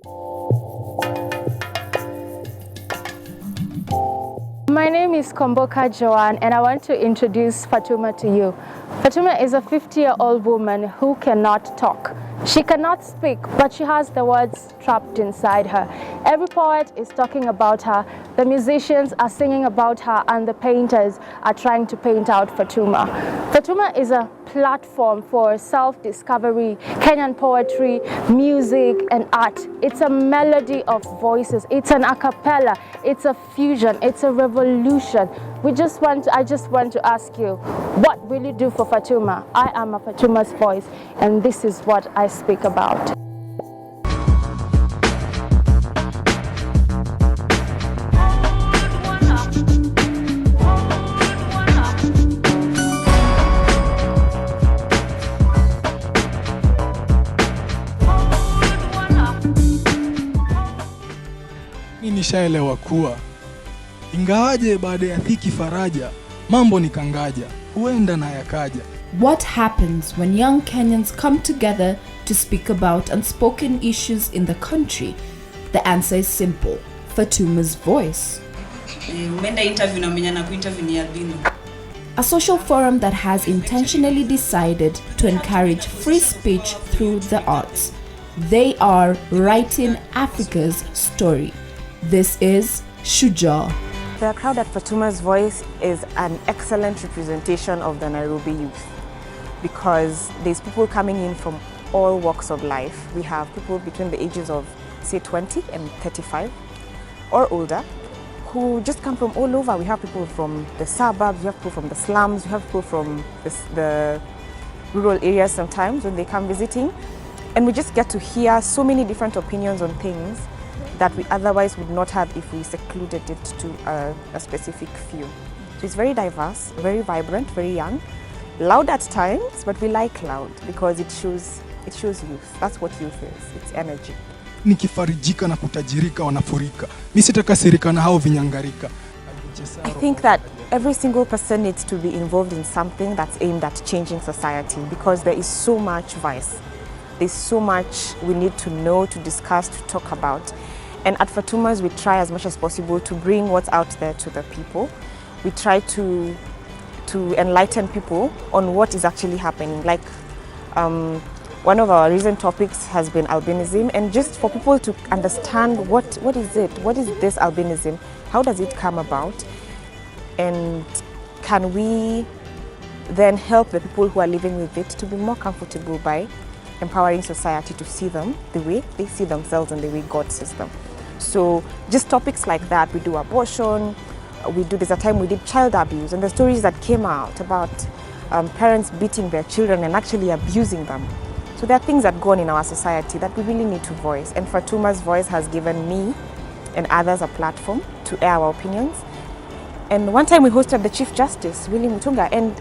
My name is Komboka Joanne, and I want to introduce Fatuma to you. Fatuma is a 50-year-old woman who cannot talk. She cannot speak, but she has the words trapped inside her. Every poet is talking about her, the musicians are singing about her, and the painters are trying to paint out Fatuma. Fatuma is a platform for self-discovery, Kenyan poetry, music, and art. It's a melody of voices. It's an a cappella. It's a fusion. It's a revolution. I just want to ask you, what will you do for Fatuma? I am a Fatumas Voice, and this is what I speak about. Nishaelewa kuwa ingawaje baada ya dhiki faraja, mambo ni kangaja, huenda na yakaja. What happens when young Kenyans come together to speak about unspoken issues in the country? The answer is simple: Fatuma's Voice. A social forum that has intentionally decided to encourage free speech through the arts. They are writing Africa's story. This is Shujaa. The crowd at Fatuma's Voice is an excellent representation of the Nairobi youth, because there's people coming in from all walks of life. We have people between the ages of, say, 20 and 35 or older, who just come from all over. We have people from the suburbs, we have people from the slums, we have people from the rural areas sometimes when they come visiting. And we just get to hear so many different opinions on things that we otherwise would not have if we secluded it to a specific few. So it's very diverse, very vibrant, very young, loud at times, but we like loud because it shows youth. That's what youth is. It's energy. Nikifarijika na kutajirika wanafurika. Mimi sitakasirika na hao vinyangarika. I think that every single person needs to be involved in something that's aimed at changing society, because there is so much vice. There's so much we need to know, to discuss, to talk about. And at Fatumas, we try as much as possible to bring what's out there to the people. We try to enlighten people on what is actually happening. Like one of our recent topics has been albinism, and just for people to understand what is it, what is this albinism, how does it come about, and can we then help the people who are living with it to be more comfortable by empowering society to see them the way they see themselves and the way God sees them. So just topics like that. We do abortion, there's a time we did child abuse, and the stories that came out about parents beating their children and actually abusing them. So there are things that go on in our society that we really need to voice, and Fatuma's Voice has given me and others a platform to air our opinions. And one time we hosted the Chief Justice, Willie Mutunga, and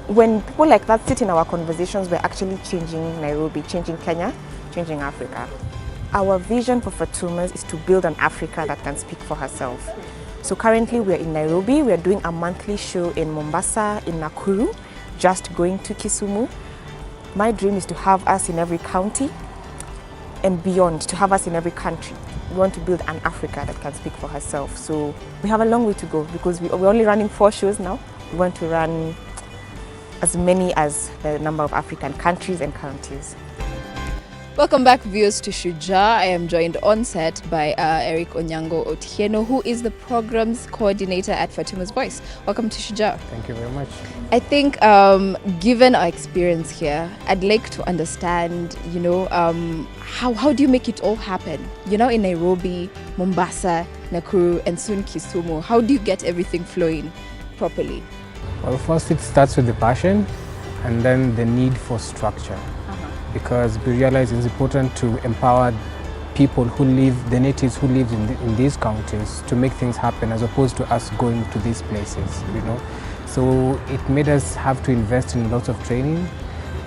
when people like that sit in our conversations, we're actually changing Nairobi, changing Kenya, changing Africa. Our vision for Fatumas is to build an Africa that can speak for herself. So currently we're in Nairobi, we're doing a monthly show in Mombasa, in Nakuru, just going to Kisumu. My dream is to have us in every county and beyond, to have us in every country. We want to build an Africa that can speak for herself. So we have a long way to go, because we're only running 4 shows now. We want to run as many as the number of African countries and counties. Welcome back, viewers, to Shujaa. I am joined on set by Eric Onyango Otieno, who is the programs coordinator at Fatuma's Voice. Welcome to Shujaa. Thank you very much. I think, given our experience here, I'd like to understand, how do you make it all happen? In Nairobi, Mombasa, Nakuru, and soon Kisumu, how do you get everything flowing properly? Well, first it starts with the passion, and then the need for structure. Because we realize it's important to empower people the natives who live in these counties, to make things happen, as opposed to us going to these places, So it made us have to invest in lots of training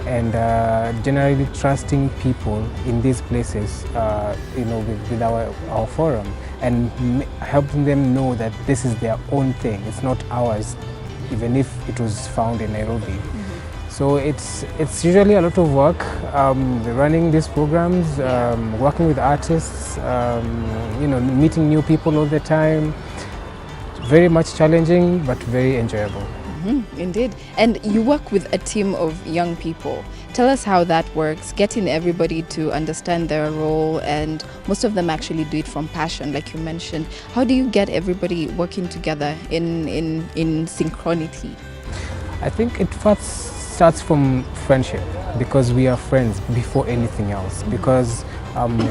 and generally trusting people in these places, with our forum, and helping them know that this is their own thing, it's not ours, even if it was found in Nairobi. So it's usually a lot of work, running these programs, working with artists, meeting new people all the time. Very much challenging, but very enjoyable. Indeed. And you work with a team of young people. Tell us how that works, getting everybody to understand their role, and most of them actually do it from passion, like you mentioned. How do you get everybody working together in synchronity? I think it first starts from friendship, because we are friends before anything else. Because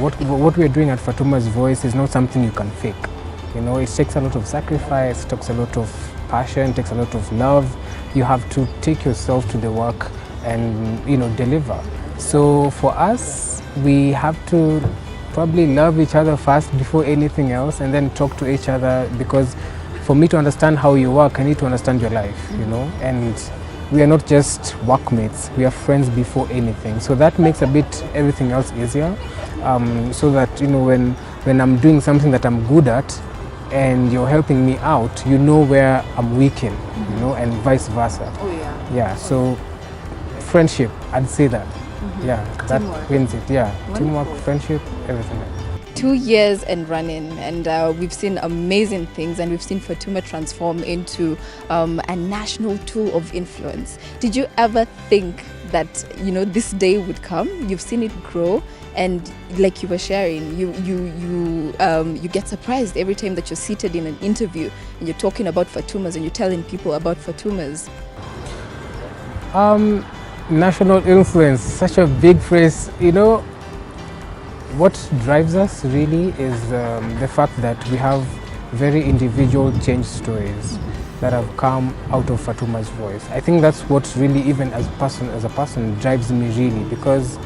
what we're doing at Fatumas Voice is not something you can fake. You know, it takes a lot of sacrifice, it takes a lot of passion, it takes a lot of love. You have to take yourself to the work and, deliver. So for us, we have to probably love each other first before anything else, and then talk to each other, because for me to understand how you work, I need to understand your life, and we are not just workmates, we are friends before anything. So that makes everything else easier, so that, when I'm doing something that I'm good at, and you're helping me out, where I'm weak in, and vice versa. Oh yeah. Yeah, so friendship, I'd say that. Yeah, that wins it. Yeah, Wonderful. Teamwork, friendship, everything. 2 years and running, and we've seen amazing things, and we've seen Fatuma transform into a national tool of influence. Did you ever think that this day would come? You've seen it grow, and like you were sharing, you get surprised every time that you're seated in an interview and you're talking about Fatumas and you're telling people about Fatumas. National influence, such a big phrase. What drives us really is the fact that we have very individual change stories that have come out of Fatuma's voice. I think that's what really, even as a person, drives me really, because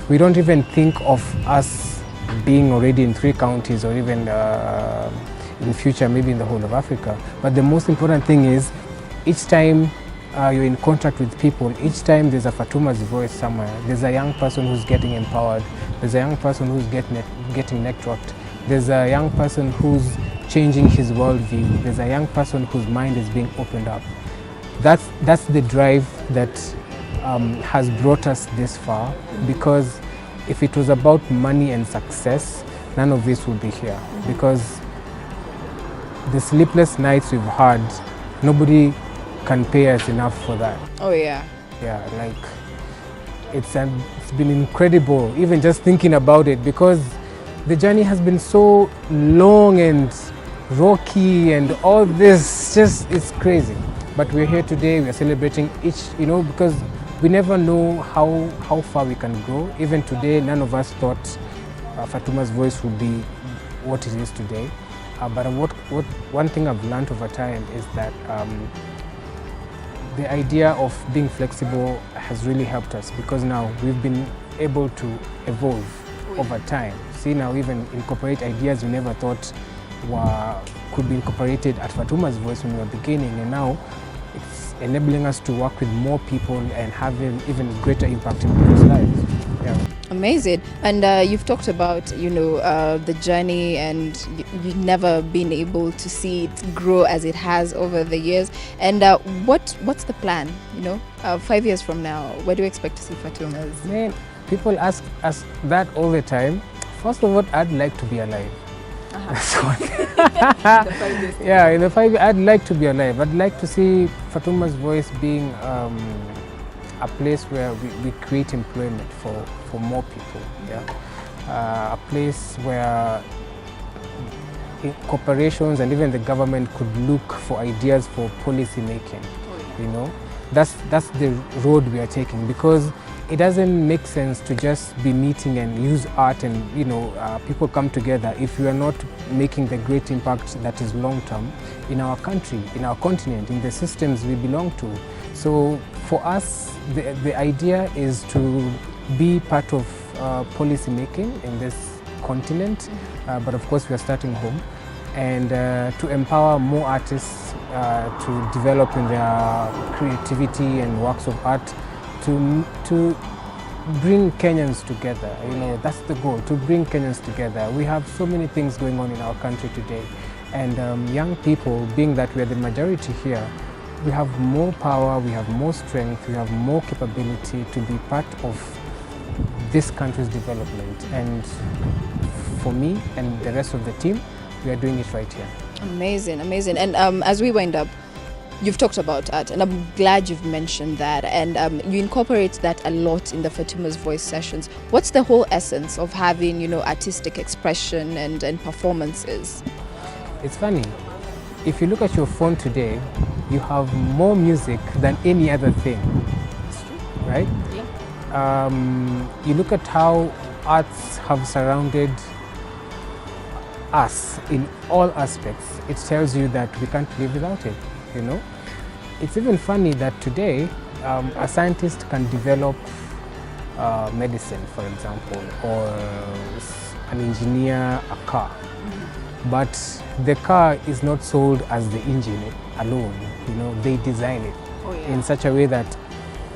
we don't even think of us being already in 3 counties, or even in future maybe in the whole of Africa. But the most important thing is, each time you're in contact with people, each time there's a Fatuma's voice somewhere, there's a young person who's getting empowered, there's a young person who's getting networked, there's a young person who's changing his worldview, there's a young person whose mind is being opened up. That's the drive that has brought us this far, because if it was about money and success, none of this would be here. Because the sleepless nights we've had, nobody can pay us enough for that. Oh yeah. Yeah, like it's been incredible, even just thinking about it, because the journey has been so long and rocky and all this, it's crazy. But we're here today, we're celebrating each, because we never know how far we can go. Even today, none of us thought Fatuma's voice would be what it is today. But one thing I've learned over time is that the idea of being flexible has really helped us, because now we've been able to evolve over time. See, now even incorporate ideas we never thought could be incorporated at Fatuma's Voice when we were beginning, and now it's enabling us to work with more people and have even greater impact in people's lives. Yeah. Amazing. And you've talked about, the journey, and you've never been able to see it grow as it has over the years. And what's the plan? 5 years from now, where do you expect to see Fatumas? Man, people ask us that all the time. First of all, I'd like to be alive. That's one. Yeah, in the 5 years, I'd like to be alive. I'd like to see Fatuma's Voice being a place where we create employment for more people. Yeah, a place where corporations and even the government could look for ideas for policy making. That's the road we are taking, because it doesn't make sense to just be meeting and use art and people come together if we are not making the great impact that is long term in our country, in our continent, in the systems we belong to. So for us, the idea is to be part of policy making in this continent, but of course we are starting home, and to empower more artists to develop in their creativity and works of art, to bring Kenyans together. That's the goal, to bring Kenyans together. We have so many things going on in our country today, and young people, being that we are the majority here, we have more power, we have more strength, we have more capability to be part of this country's development. And for me and the rest of the team, we are doing it right here. Amazing, amazing. And as we wind up, you've talked about art, and I'm glad you've mentioned that. And you incorporate that a lot in the Fatumas Voice sessions. What's the whole essence of having, you know, artistic expression and performances? It's funny. If you look at your phone today, you have more music than any other thing. It's true. Right? Yeah. You look at how arts have surrounded us in all aspects. It tells you that we can't live without it, you know? It's even funny that today a scientist can develop medicine, for example, or an engineer a car. But the car is not sold as the engine alone, you know, they design it in such a way that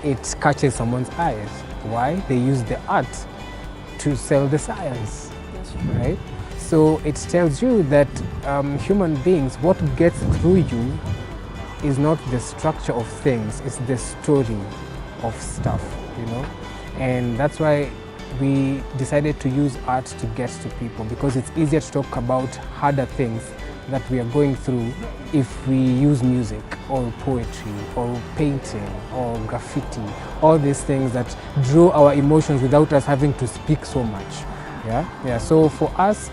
it catches someone's eyes. Why? They use the art to sell the science, right? So it tells you that human beings, what gets through you is not the structure of things, it's the story of stuff, you know? And that's why we decided to use art to get to people, because it's easier to talk about harder things that we are going through if we use music or poetry or painting or graffiti, all these things that draw our emotions without us having to speak so much. Yeah. So for us,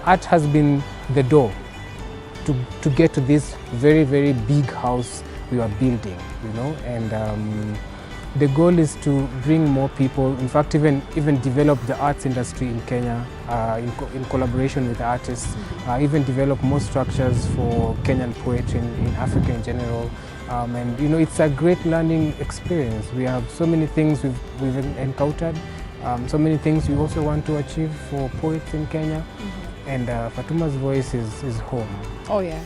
art has been the door to get to this very, very big house we are building, you know, and the goal is to bring more people, in fact even develop the arts industry in Kenya in collaboration with artists, even develop more structures for Kenyan poetry in Africa in general. And you know, it's a great learning experience. We have so many things we've encountered, so many things we also want to achieve for poets in Kenya. And Fatumas Voice is home. Oh yeah.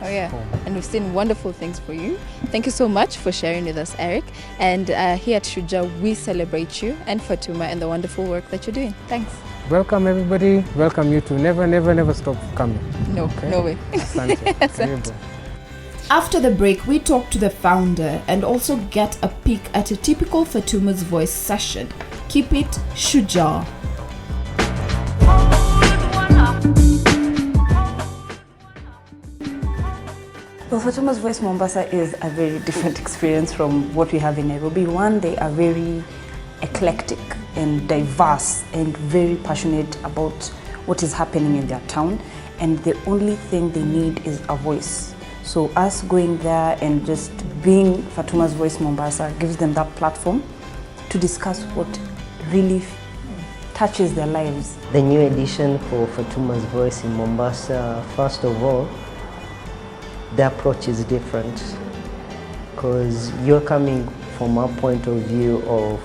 Oh yeah. Home. And we've seen wonderful things for you. Thank you so much for sharing with us, Eric. And here at Shujaa, we celebrate you and Fatuma and the wonderful work that you're doing. Thanks. Welcome everybody. Welcome you to never stop coming. No, Okay? no way. Asante. Asante. After the break, we talk to the founder and also get a peek at a typical Fatumas Voice session. Keep it Shujaa. Well, Fatumas Voice Mombasa is a very different experience from what we have in Nairobi. One, they are very eclectic and diverse and very passionate about what is happening in their town, and the only thing they need is a voice. So us going there and just being Fatumas Voice Mombasa gives them that platform to discuss what really touches their lives. The new edition for Fatumas Voice in Mombasa, first of all, the approach is different, because you're coming from a point of view of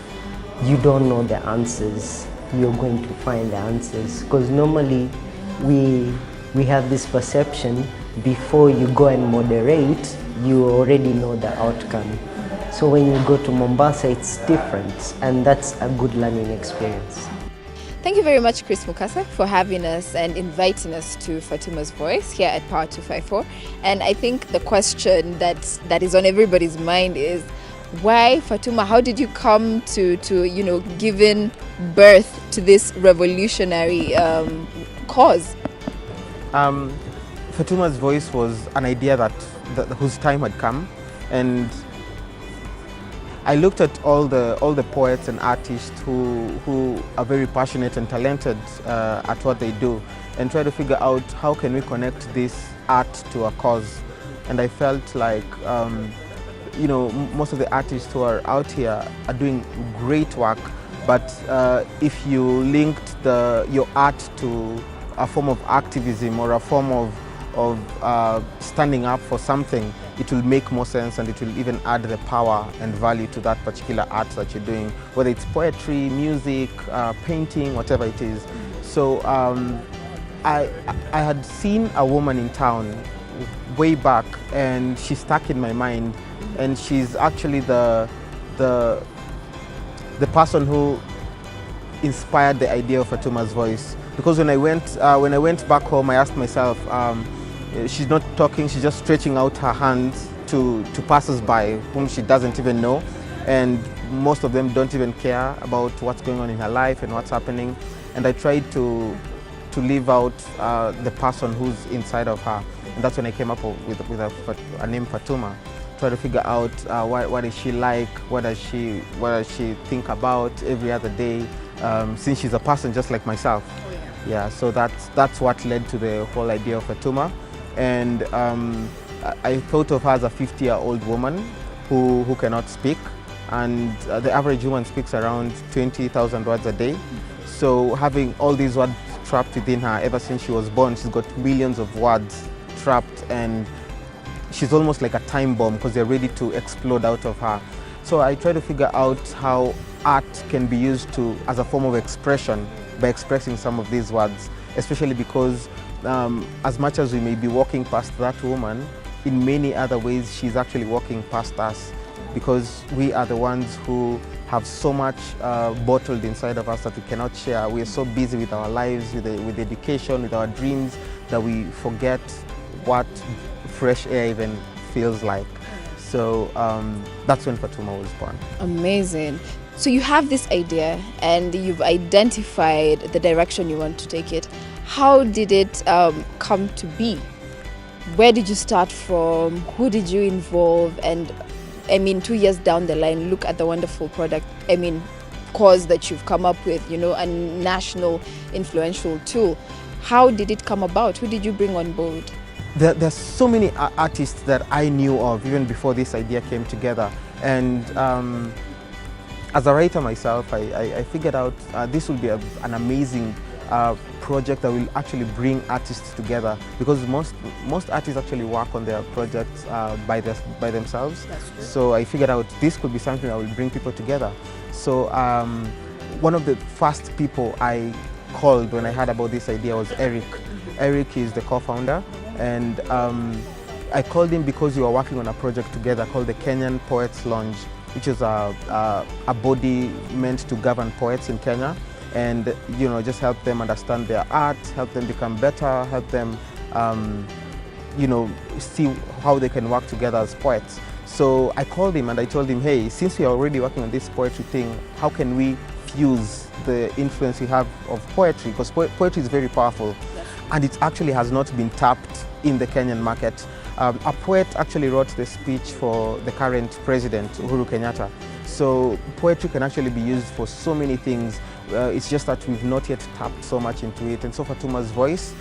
you don't know the answers, you're going to find the answers, because normally we have this perception before you go and moderate, you already know the outcome. So when you go to Mombasa, it's different, and that's a good learning experience. Thank you very much, Chris Mukasa, for having us and inviting us to Fatumas Voice here at Power 254. And I think the question that is on everybody's mind is, why Fatuma? How did you come to giving birth to this revolutionary cause? Fatumas Voice was an idea whose time had come, and I looked at all the poets and artists who are very passionate and talented at what they do, and try to figure out how can we connect this art to a cause. And I felt like most of the artists who are out here are doing great work, but if you linked your art to a form of activism or a form of standing up for something, it will make more sense, and it will even add the power and value to that particular art that you're doing, whether it's poetry, music, painting, whatever it is. So I had seen a woman in town way back, and she stuck in my mind, and she's actually the person who inspired the idea of Fatumas Voice. Because when I went back home, I asked myself, she's not talking, she's just stretching out her hands to passers-by whom she doesn't even know, and most of them don't even care about what's going on in her life and what's happening. And I tried to leave out the person who's inside of her, and that's when I came up with a name, Fatuma. Try to figure out what is she like, what does she think about every other day, since she's a person just like myself. Yeah, so that's what led to the whole idea of Fatuma. And I thought of her as a 50-year-old woman who cannot speak, and the average woman speaks around 20,000 words a day. So having all these words trapped within her ever since she was born, she's got millions of words trapped, and she's almost like a time bomb because they're ready to explode out of her. So I try to figure out how art can be used as a form of expression by expressing some of these words, especially because as much as we may be walking past that woman, in many other ways she's actually walking past us, because we are the ones who have so much bottled inside of us that we cannot share. We are so busy with our lives, with education, with our dreams, that we forget what fresh air even feels like. So that's when Fatuma was born. Amazing. So you have this idea and you've identified the direction you want to take it. How did it come to be? Where did you start from? Who did you involve? And I mean, 2 years down the line, look at the wonderful product, cause that you've come up with, a national influential tool. How did it come about? Who did you bring on board? There's so many artists that I knew of even before this idea came together. And as a writer myself, I figured out this will be an amazing project that will actually bring artists together, because most artists actually work on their projects by themselves. So I figured out this could be something that will bring people together. So one of the first people I called when I heard about this idea was Eric. Eric is the co-founder, and I called him because we were working on a project together called the Kenyan Poets Lounge, which is a body meant to govern poets in Kenya, and just help them understand their art, help them become better, help them see how they can work together as poets. So I called him and I told him, hey, since we are already working on this poetry thing, how can we fuse the influence we have of poetry? Because poetry is very powerful, and it actually has not been tapped in the Kenyan market. A poet actually wrote the speech for the current president, Uhuru Kenyatta. So poetry can actually be used for so many things. It's just that we've not yet tapped so much into it. And so Fatumas Voice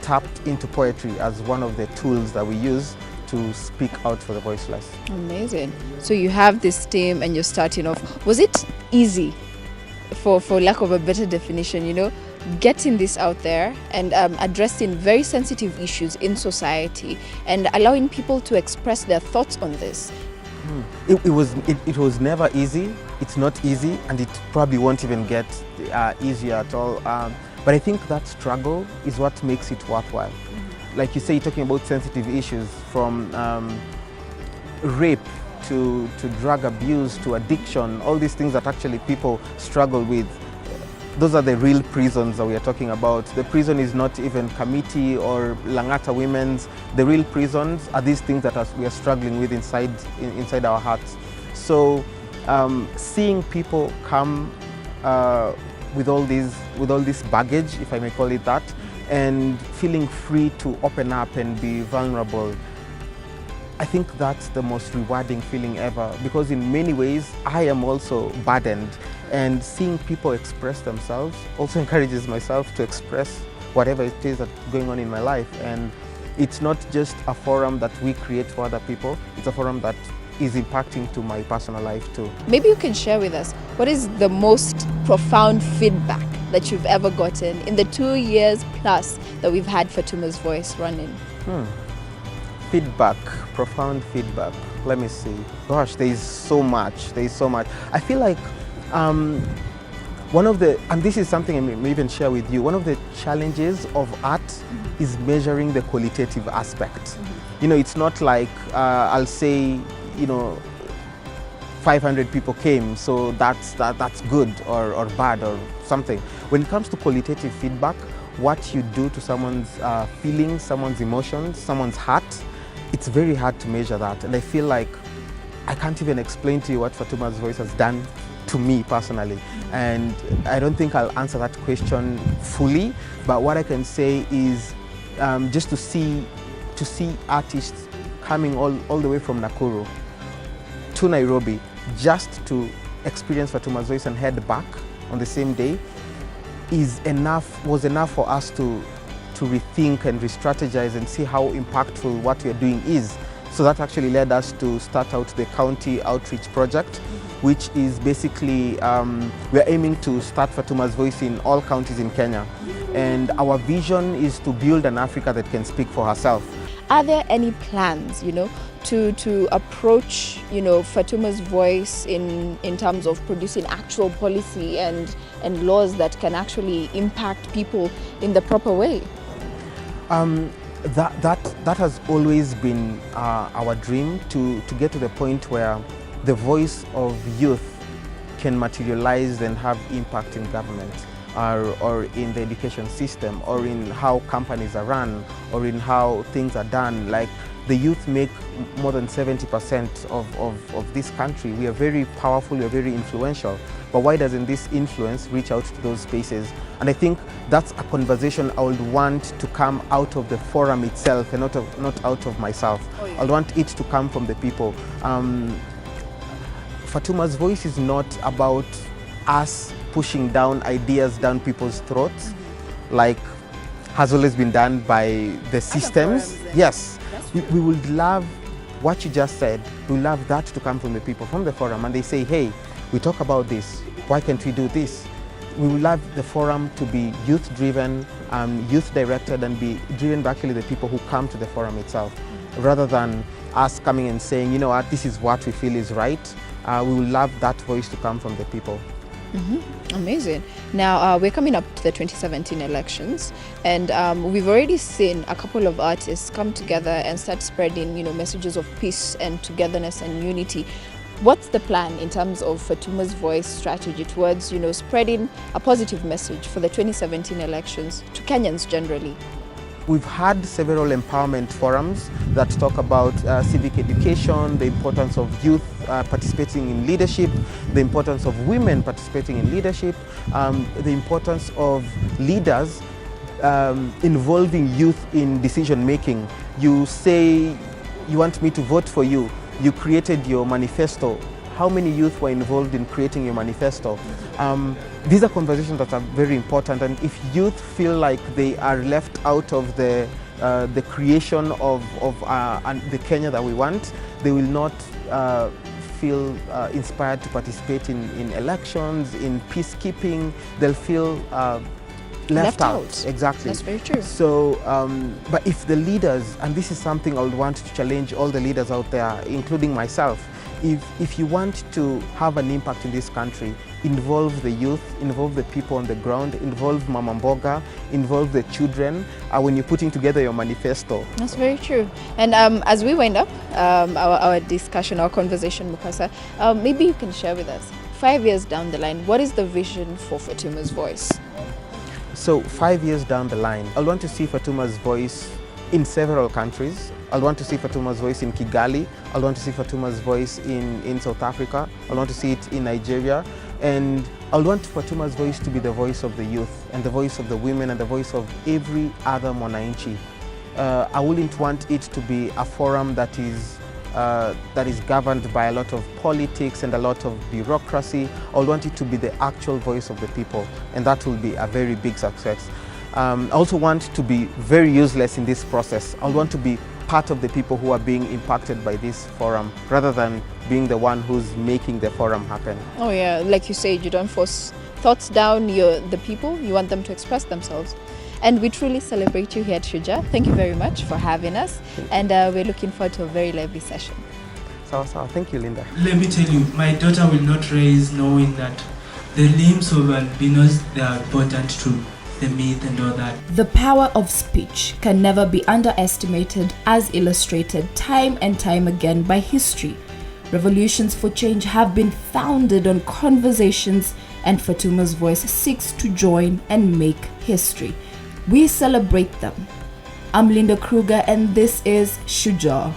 tapped into poetry as one of the tools that we use to speak out for the voiceless. Amazing. So you have this team and you're starting off. Was it easy, for lack of a better definition, getting this out there and addressing very sensitive issues in society and allowing people to express their thoughts on this? It was never easy. It's not easy, and it probably won't even get easier at all. But I think that struggle is what makes it worthwhile. Like you say, you're talking about sensitive issues, from rape to drug abuse to addiction, all these things that actually people struggle with. Those are the real prisons that we are talking about. The prison is not even Kamiti or Langata Women's. The real prisons are these things that we are struggling with inside our hearts. So seeing people come with all this baggage, if I may call it that, and feeling free to open up and be vulnerable, I think that's the most rewarding feeling ever, because in many ways I am also burdened, and seeing people express themselves also encourages myself to express whatever it is that's going on in my life. And it's not just a forum that we create for other people, it's a forum that is impacting to my personal life too. Maybe you can share with us, what is the most profound feedback that you've ever gotten in the 2 years plus that we've had Fatumas Voice running? Feedback, profound feedback. Let me see. Gosh, there is so much. I feel like one of the, and this is something I may even share with you, one of the challenges of art is measuring the qualitative aspect. It's not like I'll say, 500 people came, so that's good or bad or something. When it comes to qualitative feedback, what you do to someone's feelings, someone's emotions, someone's heart, it's very hard to measure that. And I feel like I can't even explain to you what Fatumas Voice has done to me personally. And I don't think I'll answer that question fully, but what I can say is just to see artists coming all the way from Nakuru to Nairobi just to experience Fatumas Voice and head back on the same day was enough for us to rethink and re-strategize and see how impactful what we are doing is. So that actually led us to start out the county outreach project, which is basically, we're aiming to start Fatumas Voice in all counties in Kenya. And our vision is to build an Africa that can speak for herself. Are there any plans, to approach, Fatuma's Voice in terms of producing actual policy and laws that can actually impact people in the proper way? That has always been our dream, to get to the point where the voice of youth can materialize and have impact in government, or in the education system, or in how companies are run, or in how things are done. Like, the youth make more than 70% of this country. We are very powerful, we are very influential, but why doesn't this influence reach out to those spaces? And I think that's a conversation I would want to come out of the forum itself and not out of myself. Oh, yeah. I want it to come from the people. Fatuma's Voice is not about us pushing down ideas down people's throats, like has always been done by the systems. Yes, we would love what you just said. We would love that to come from the people, from the forum, and they say, hey, we talk about this, why can't we do this? We would love the forum to be youth-driven, youth-directed, and be driven by actually the people who come to the forum itself, rather than us coming and saying, you know what, this is what we feel is right. We would love that voice to come from the people. Amazing. Now we're coming up to the 2017 elections, and we've already seen a couple of artists come together and start spreading, messages of peace and togetherness and unity. What's the plan in terms of Fatuma's Voice strategy towards, spreading a positive message for the 2017 elections to Kenyans generally? We've had several empowerment forums that talk about civic education, the importance of youth participating in leadership, the importance of women participating in leadership, the importance of leaders involving youth in decision making. You say you want me to vote for you, you created your manifesto. How many youth were involved in creating your manifesto? These are conversations that are very important, and if youth feel like they are left out of the creation of the Kenya that we want, they will not feel inspired to participate in elections, in peacekeeping. They'll feel left out. Exactly. That's very true. So, but if the leaders, and this is something I would want to challenge all the leaders out there, including myself, if you want to have an impact in this country, involve the youth, involve the people on the ground, involve Mama Mboga, involve the children when you're putting together your manifesto. That's very true. And as we wind up our discussion, our conversation, Mukasa, maybe you can share with us, 5 years down the line, what is the vision for Fatuma's Voice? So 5 years down the line, I want to see Fatuma's Voice in several countries. I want to see Fatuma's Voice in Kigali. I want to see Fatuma's Voice in South Africa. I want to see it in Nigeria. And I want Fatuma's Voice to be the voice of the youth and the voice of the women and the voice of every other Mwananchi. I wouldn't want it to be a forum that is governed by a lot of politics and a lot of bureaucracy. I want it to be the actual voice of the people, and that will be a very big success. I also want to be very useless in this process. I want to be part of the people who are being impacted by this forum, rather than being the one who's making the forum happen. Oh yeah, like you said, you don't force thoughts down the people, you want them to express themselves. And we truly celebrate you here at Shujaa. Thank you very much for having us, and we're looking forward to a very lively session. So, thank you, Linda. Let me tell you, my daughter will not raise knowing that the limbs of albinos, they are important too. The myth and all that. The power of speech can never be underestimated, as illustrated time and time again by history. Revolutions for change have been founded on conversations, and Fatuma's Voice seeks to join and make history. We celebrate them. I'm Linda Kroeger, and this is Shujaa.